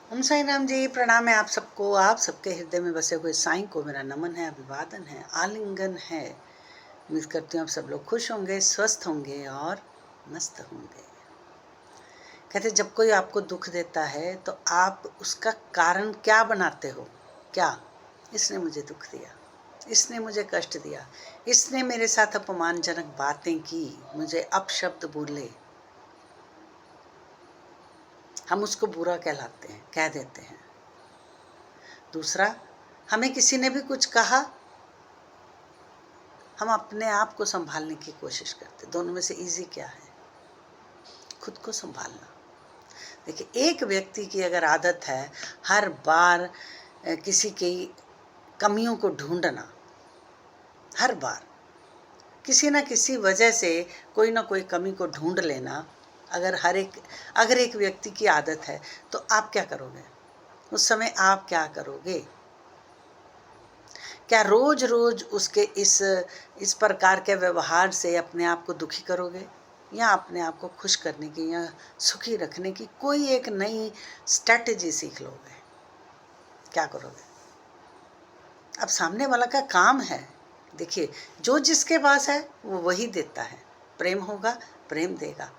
ओम साई राम जी, प्रणाम है आप सबको। आप सबके हृदय में बसे हुए साईं को मेरा नमन है, अभिवादन है, आलिंगन है। उम्मीद करती हूँ आप सब लोग खुश होंगे, स्वस्थ होंगे और मस्त होंगे। कहते जब कोई आपको दुख देता है तो आप उसका कारण क्या बनाते हो? क्या इसने मुझे दुख दिया, इसने मुझे कष्ट दिया, इसने मेरे साथ अपमानजनक बातें की, मुझे अपशब्द बोले, हम उसको बुरा कहलाते हैं, कह देते हैं। दूसरा, हमें किसी ने भी कुछ कहा, हम अपने आप को संभालने की कोशिश करते। दोनों में से इजी क्या है? खुद को संभालना। देखिए, एक व्यक्ति की अगर आदत है हर बार किसी की कमियों को ढूंढना, हर बार किसी ना किसी वजह से कोई ना कोई कमी को ढूंढ लेना, अगर एक व्यक्ति की आदत है तो आप क्या करोगे? उस समय आप क्या करोगे? क्या रोज रोज उसके इस प्रकार के व्यवहार से अपने आप को दुखी करोगे, या अपने आप को खुश करने की या सुखी रखने की कोई एक नई स्ट्रैटेजी सीख लोगे? क्या करोगे? अब सामने वाला का काम है। देखिए, जो जिसके पास है वो वही देता है। प्रेम होगा, प्रेम देगा।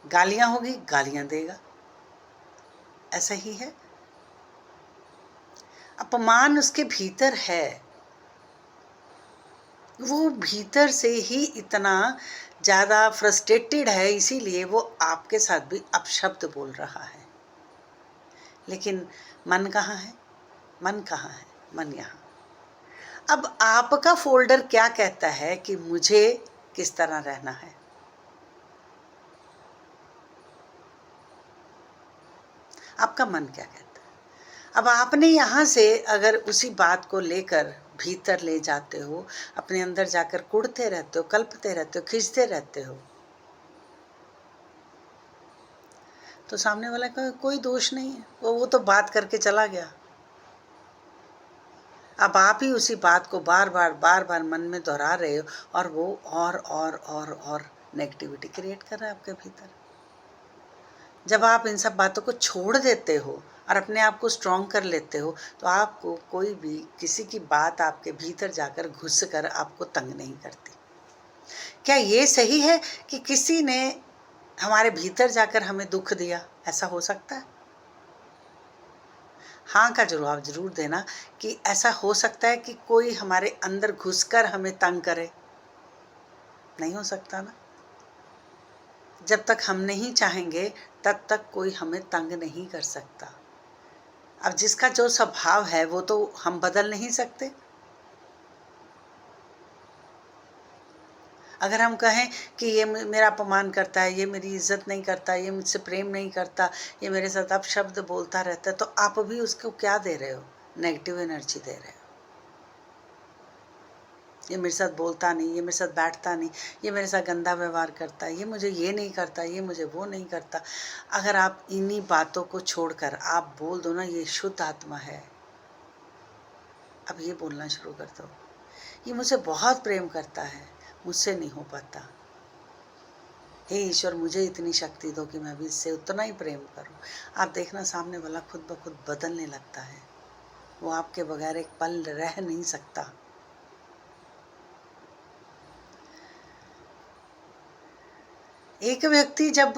गालियां होगी, गालियां देगा। ऐसा ही है। अपमान उसके भीतर है, वो भीतर से ही इतना ज़्यादा फ्रस्ट्रेटेड है, इसीलिए वो आपके साथ भी अपशब्द बोल रहा है। लेकिन मन कहाँ है? मन कहाँ है? मन यहाँ। अब आपका फोल्डर क्या कहता है कि मुझे किस तरह रहना है? आपका मन क्या कहता है? अब आपने यहाँ से अगर उसी बात को लेकर भीतर ले जाते हो, अपने अंदर जाकर कुढ़ते रहते हो, कल्पते रहते हो, खींचते रहते हो, तो सामने वाला का कोई दोष नहीं है। वो तो बात करके चला गया। अब आप ही उसी बात को बार बार मन में दोहरा रहे हो, और वो और नेगेटिविटी क्रिएट कर रहा है आपके भीतर। जब आप इन सब बातों को छोड़ देते हो और अपने आप को स्ट्रॉन्ग कर लेते हो, तो आपको कोई भी किसी की बात आपके भीतर जाकर घुस कर आपको तंग नहीं करती। क्या ये सही है कि किसी ने हमारे भीतर जाकर हमें दुख दिया? ऐसा हो सकता है? हाँ का जवाब जरूर देना कि ऐसा हो सकता है कि कोई हमारे अंदर घुसकर हमें तंग करे? नहीं हो सकता ना। जब तक हम नहीं चाहेंगे तब तक कोई हमें तंग नहीं कर सकता। अब जिसका जो स्वभाव है वो तो हम बदल नहीं सकते। अगर हम कहें कि ये मेरा अपमान करता है, ये मेरी इज्जत नहीं करता, ये मुझसे प्रेम नहीं करता, ये मेरे साथ अपशब्द बोलता रहता है, तो आप भी उसको क्या दे रहे हो? नेगेटिव एनर्जी दे रहे हो। ये मेरे साथ बोलता नहीं, ये मेरे साथ बैठता नहीं, ये मेरे साथ गंदा व्यवहार करता है, ये मुझे ये नहीं करता, ये मुझे वो नहीं करता। अगर आप इन्हीं बातों को छोड़कर आप बोल दो ना, ये शुद्ध आत्मा है, अब ये बोलना शुरू कर दो, ये मुझे बहुत प्रेम करता है, मुझसे नहीं हो पाता। हे ईश्वर, मुझे इतनी शक्ति दो कि मैं भी इससे उतना ही प्रेम करूं। आप देखना, सामने वाला खुद ब खुद बदलने लगता है। वो आपके बगैर एक पल रह नहीं सकता। एक व्यक्ति जब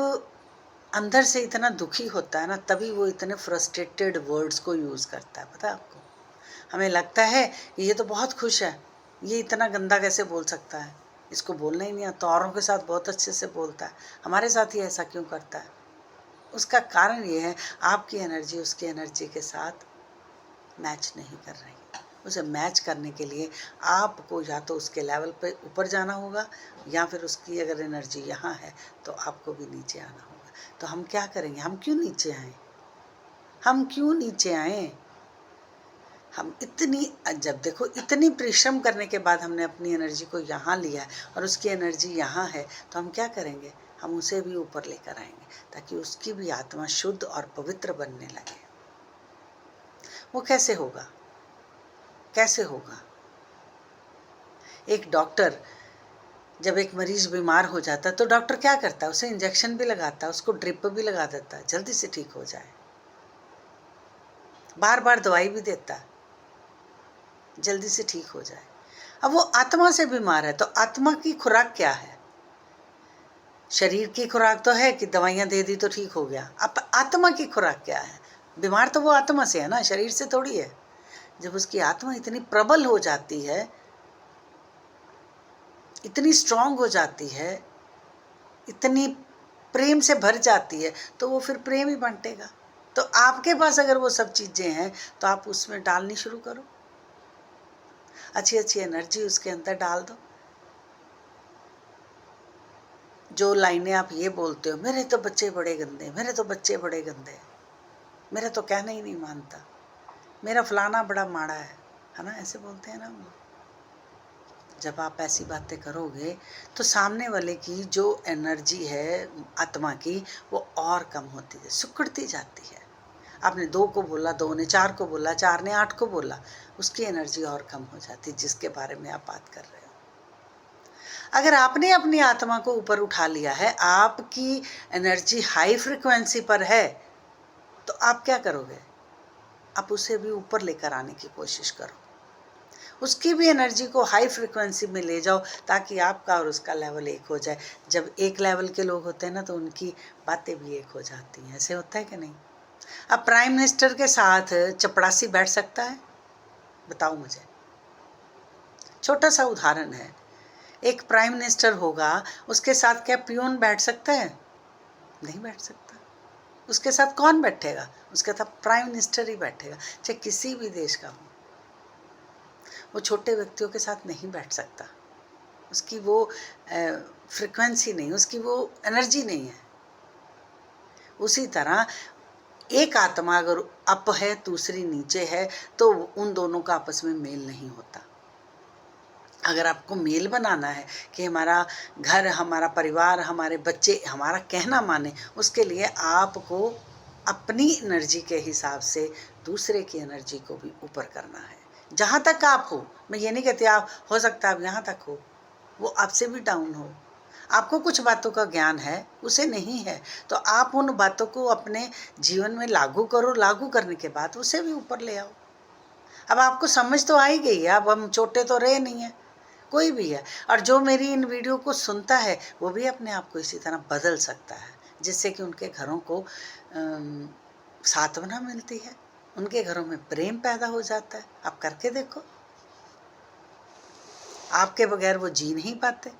अंदर से इतना दुखी होता है ना, तभी वो इतने फ्रस्ट्रेटेड वर्ड्स को यूज़ करता है। पता है आपको? हमें लगता है कि ये तो बहुत खुश है, ये इतना गंदा कैसे बोल सकता है, इसको बोलना ही नहीं आता, औरों के साथ बहुत अच्छे से बोलता है, हमारे साथ ही ऐसा क्यों करता है? उसका कारण ये है, आपकी एनर्जी उसकी एनर्जी के साथ मैच नहीं कर रही। उसे मैच करने के लिए आपको या तो उसके लेवल पे ऊपर जाना होगा, या फिर उसकी अगर एनर्जी यहाँ है तो आपको भी नीचे आना होगा। तो हम क्या करेंगे? हम क्यों नीचे आए? हम क्यों नीचे आए? हम जब देखो, इतनी परिश्रम करने के बाद हमने अपनी एनर्जी को यहाँ लिया है और उसकी एनर्जी यहाँ है, तो हम क्या करेंगे? हम उसे भी ऊपर लेकर आएंगे, ताकि उसकी भी आत्मा शुद्ध और पवित्र बनने लगे। वो कैसे होगा? कैसे होगा? एक डॉक्टर जब एक मरीज बीमार हो जाता है तो डॉक्टर क्या करता है? उसे इंजेक्शन भी लगाता है, उसको ड्रिप भी लगा देता है, जल्दी से ठीक हो जाए। बार बार दवाई भी देता है जल्दी से ठीक हो जाए। अब वो आत्मा से बीमार है, तो आत्मा की खुराक क्या है? शरीर की खुराक तो है कि दवाइयाँ दे दी तो ठीक हो गया। अब आत्मा की खुराक क्या है? बीमार तो वो आत्मा से है ना, शरीर से थोड़ी है। जब उसकी आत्मा इतनी प्रबल हो जाती है, इतनी स्ट्रांग हो जाती है, इतनी प्रेम से भर जाती है, तो वो फिर प्रेम ही बांटेगा। तो आपके पास अगर वो सब चीज़ें हैं तो आप उसमें डालनी शुरू करो, अच्छी अच्छी एनर्जी उसके अंदर डाल दो। जो लाइनें आप ये बोलते हो, मेरे तो बच्चे बड़े गंदे, मेरे तो बच्चे बड़े गंदे, मेरा तो कहना ही नहीं मानता, मेरा फलाना बड़ा माड़ा है ना, ऐसे बोलते हैं ना हम लोग। जब आप ऐसी बातें करोगे तो सामने वाले की जो एनर्जी है आत्मा की, वो और कम होती है, सिकुड़ती जाती है। आपने 2 को बोला, 2 ने 4 को बोला, 4 ने 8 को बोला, उसकी एनर्जी और कम हो जाती है जिसके बारे में आप बात कर रहे हो। अगर आपने अपनी आत्मा को ऊपर उठा लिया है, आपकी एनर्जी हाई फ्रिक्वेंसी पर है, तो आप क्या करोगे? आप उसे भी ऊपर लेकर आने की कोशिश करो, उसकी भी एनर्जी को हाई फ्रिक्वेंसी में ले जाओ, ताकि आपका और उसका लेवल एक हो जाए। जब एक लेवल के लोग होते हैं ना, तो उनकी बातें भी एक हो जाती हैं। ऐसे होता है कि नहीं? अब प्राइम मिनिस्टर के साथ चपड़ासी बैठ सकता है? बताओ मुझे। छोटा सा उदाहरण है। एक प्राइम मिनिस्टर होगा, उसके साथ क्या पियून बैठ सकता है? नहीं बैठ सकता। उसके साथ कौन बैठेगा? उसके साथ प्राइम मिनिस्टर ही बैठेगा, चाहे किसी भी देश का हो। वो छोटे व्यक्तियों के साथ नहीं बैठ सकता, उसकी वो फ्रिक्वेंसी नहीं, उसकी वो एनर्जी नहीं है। उसी तरह एक आत्मा अगर अप है, दूसरी नीचे है, तो उन दोनों का आपस में मेल नहीं होता। अगर आपको मेल बनाना है कि हमारा घर, हमारा परिवार, हमारे बच्चे हमारा कहना माने, उसके लिए आपको अपनी एनर्जी के हिसाब से दूसरे की एनर्जी को भी ऊपर करना है। जहाँ तक आप हो, मैं ये नहीं कहती आप हो सकता है आप यहाँ तक हो, वो आपसे भी डाउन हो, आपको कुछ बातों का ज्ञान है, उसे नहीं है, तो आप उन बातों को अपने जीवन में लागू करो। लागू करने के बाद उसे भी ऊपर ले आओ। अब आपको समझ तो आ ही गई है, अब हम छोटे तो रहे नहीं हैं, कोई भी है। और जो मेरी इन वीडियो को सुनता है, वो भी अपने आप को इसी तरह बदल सकता है, जिससे कि उनके घरों को सांत्वना मिलती है, उनके घरों में प्रेम पैदा हो जाता है। आप करके देखो, आपके बगैर वो जी नहीं पाते।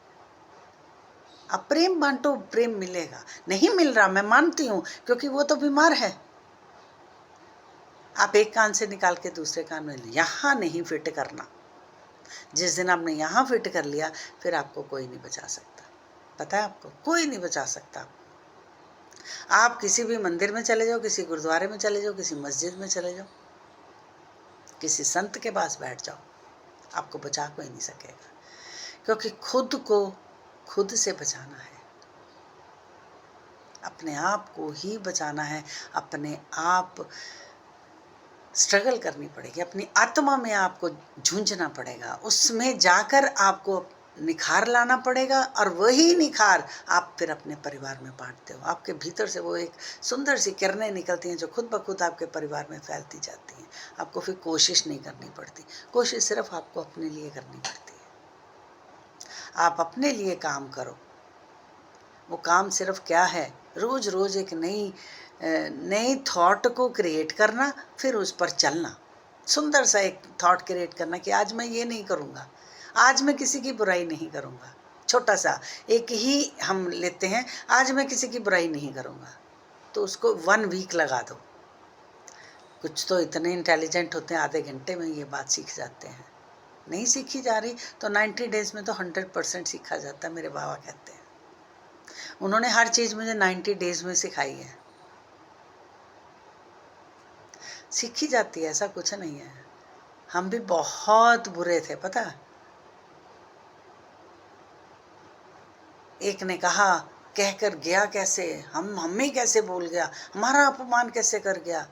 आप प्रेम बांटो, प्रेम मिलेगा। नहीं मिल रहा, मैं मानती हूँ, क्योंकि वो तो बीमार है। आप एक कान से निकाल के दूसरे कान में, यहाँ नहीं फिट करना। जिस दिन आपने यहाँ फिट कर लिया, फिर आपको कोई नहीं बचा सकता। पता है आपको, कोई नहीं बचा सकता आपको। आप किसी भी मंदिर में चले जाओ, किसी गुरुद्वारे में चले जाओ, किसी मस्जिद में चले जाओ, किसी संत के पास बैठ जाओ, आपको बचा कोई नहीं सकेगा। क्योंकि खुद को खुद से बचाना है, अपने आप को ही बचाना है। अपने आप स्ट्रगल करनी पड़ेगी, अपनी आत्मा में आपको झूंझना पड़ेगा, उसमें जाकर आपको निखार लाना पड़ेगा। और वही निखार आप फिर अपने परिवार में बांटते हो। आपके भीतर से वो एक सुंदर सी किरणें निकलती हैं, जो खुद ब खुद आपके परिवार में फैलती जाती हैं। आपको फिर कोशिश नहीं करनी पड़ती, कोशिश सिर्फ आपको अपने लिए करनी पड़ती है। आप अपने लिए काम करो। वो काम सिर्फ क्या है? रोज रोज एक नई थॉट को क्रिएट करना, फिर उस पर चलना। सुंदर सा एक थॉट क्रिएट करना कि आज मैं ये नहीं करूँगा, आज मैं किसी की बुराई नहीं करूँगा। छोटा सा एक ही हम लेते हैं, आज मैं किसी की बुराई नहीं करूँगा, तो उसको 1 वीक लगा दो। कुछ तो इतने इंटेलिजेंट होते हैं, आधे घंटे में ये बात सीख जाते हैं। नहीं सीखी जा रही तो 90 डेज में तो 100% सीखा जाता है, मेरे बाबा कहते हैं। उन्होंने हर चीज़ मुझे 90 डेज में सिखाई है। सीखी जाती है, ऐसा कुछ नहीं है। हम भी बहुत बुरे थे, पता। एक ने कहा, कहकर गया कैसे, हमें कैसे बोल गया, हमारा अपमान कैसे कर गया।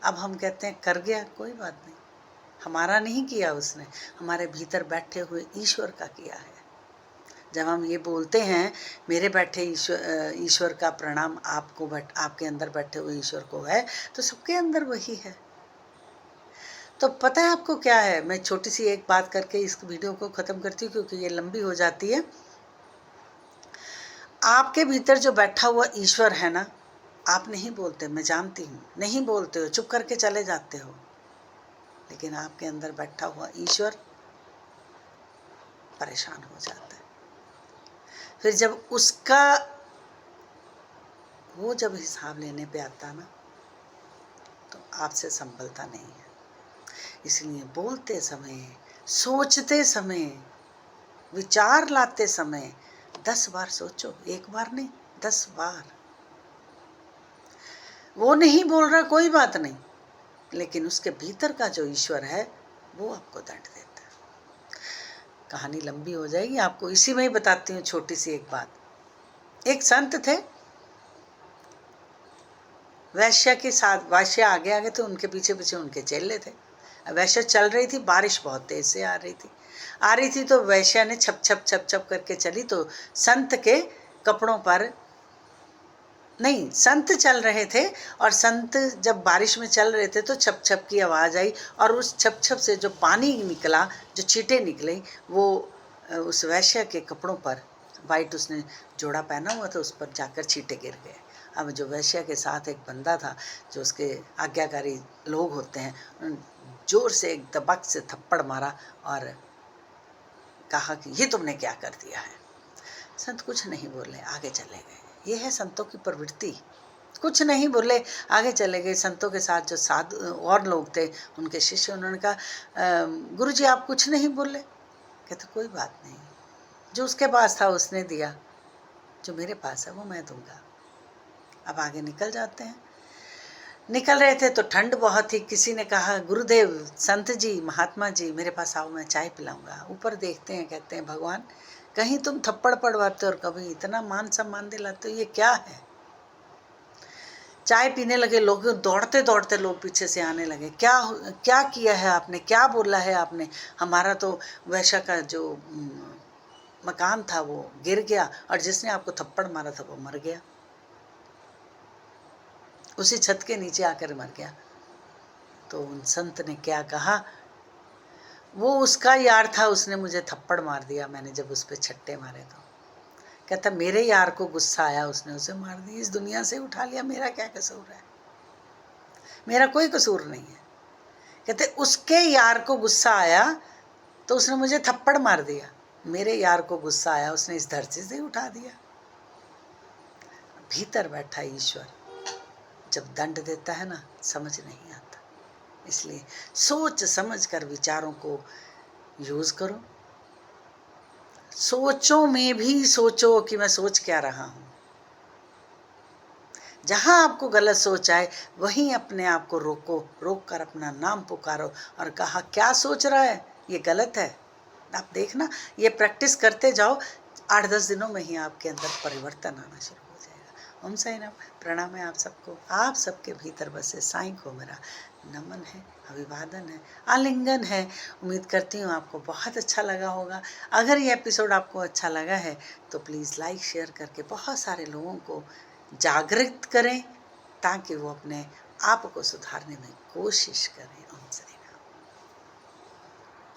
अब हम कहते हैं कर गया, कोई बात नहीं, हमारा नहीं किया उसने, हमारे भीतर बैठे हुए ईश्वर का किया है। जब हम ये बोलते हैं मेरे बैठे ईश्वर का प्रणाम आपको, आपके अंदर बैठे हुए ईश्वर को है, तो सबके अंदर वही है। तो पता है आपको क्या है, मैं छोटी सी एक बात करके इस वीडियो को ख़त्म करती हूँ क्योंकि ये लंबी हो जाती है। आपके भीतर जो बैठा हुआ ईश्वर है ना, आप नहीं बोलते, मैं जानती हूँ, नहीं बोलते हो, चुप करके चले जाते हो, लेकिन आपके अंदर बैठा हुआ ईश्वर परेशान हो जाता है। फिर जब उसका वो जब हिसाब लेने पे आता ना, तो आपसे संभलता नहीं है। इसलिए बोलते समय, सोचते समय, विचार लाते समय 10 बार सोचो, एक बार नहीं 10 बार। वो नहीं बोल रहा कोई बात नहीं, लेकिन उसके भीतर का जो ईश्वर है वो आपको दंड देता है। कहानी लंबी हो जाएगी, आपको इसी में ही बताती हूँ छोटी सी एक बात। एक संत थे, वैश्य के साथ, वैश्य आगे आगे थे, उनके पीछे पीछे उनके चेले थे। वैश्य चल रही थी, बारिश बहुत तेज से आ रही थी तो वैश्य ने छप छप छप छप करके चली, तो संत के कपड़ों पर, नहीं, संत चल रहे थे और संत जब बारिश में चल रहे थे तो छप छप की आवाज़ आई और उस छप छप से जो पानी निकला, जो छींटे निकले, वो उस वैश्य के कपड़ों पर, वाइट उसने जोड़ा पहना हुआ था, उस पर जाकर छींटे गिर गए। अब जो वैश्य के साथ एक बंदा था, जो उसके आज्ञाकारी लोग होते हैं, जोर से एक दबक से थप्पड़ मारा और कहा कि ये तुमने क्या कर दिया है। संत कुछ नहीं बोले, आगे चले गए। ये है संतों की प्रवृत्ति, कुछ नहीं बोले, आगे चले गए। संतों के साथ जो साधु और लोग थे, उनके शिष्य, उन्होंने कहा गुरुजी आप कुछ नहीं बोले। कहते कोई बात नहीं, जो उसके पास था उसने दिया, जो मेरे पास है वो मैं दूंगा। अब आगे निकल जाते हैं। निकल रहे थे तो ठंड बहुत थी। किसी ने कहा गुरुदेव, संत जी, महात्मा जी, मेरे पास आओ, मैं चाय पिलाऊंगा। ऊपर देखते हैं, कहते हैं भगवान, कहीं तुम थप्पड़ पड़वाते हो और कभी इतना मान सम्मान दिलाते हो, ये क्या है। चाय पीने लगे लोग, दौड़ते दौड़ते लोग पीछे से आने लगे। क्या क्या किया है आपने, क्या बोला है आपने, हमारा तो वैश्य का जो मकान था वो गिर गया और जिसने आपको थप्पड़ मारा था वो मर गया, उसी छत के नीचे आकर मर गया। तो उन संत ने क्या कहा, वो उसका यार था, उसने मुझे थप्पड़ मार दिया, मैंने जब उस पर छट्टे मारे तो। कहता मेरे यार को गुस्सा आया, उसने उसे मार दी, इस दुनिया से उठा लिया, मेरा क्या कसूर है, मेरा कोई कसूर नहीं है। कहते उसके यार को गुस्सा आया तो उसने मुझे थप्पड़ मार दिया, मेरे यार को गुस्सा आया, उसने इस धरती से उठा दिया। भीतर बैठा ईश्वर जब दंड देता है ना, समझ नहीं आता। इसलिए सोच समझ कर विचारों को यूज करो। सोचो में भी सोचो कि मैं सोच क्या रहा हूं। जहां आपको गलत सोच आए वहीं अपने आप को रोको, रोक कर अपना नाम पुकारो और कहा क्या सोच रहा है, ये गलत है। आप देखना, ये प्रैक्टिस करते जाओ, 8-10 दिनों में ही आपके अंदर परिवर्तन आना शुरू हो जाएगा। ओम साई राम। प्रणाम है आप सबको। आप सबके भीतर बसे साईं को मेरा नमन है, अभिवादन है, आलिंगन है। उम्मीद करती हूँ आपको बहुत अच्छा लगा होगा। अगर ये एपिसोड आपको अच्छा लगा है तो प्लीज़ लाइक शेयर करके बहुत सारे लोगों को जागृत करें, ताकि वो अपने आप को सुधारने में कोशिश करें।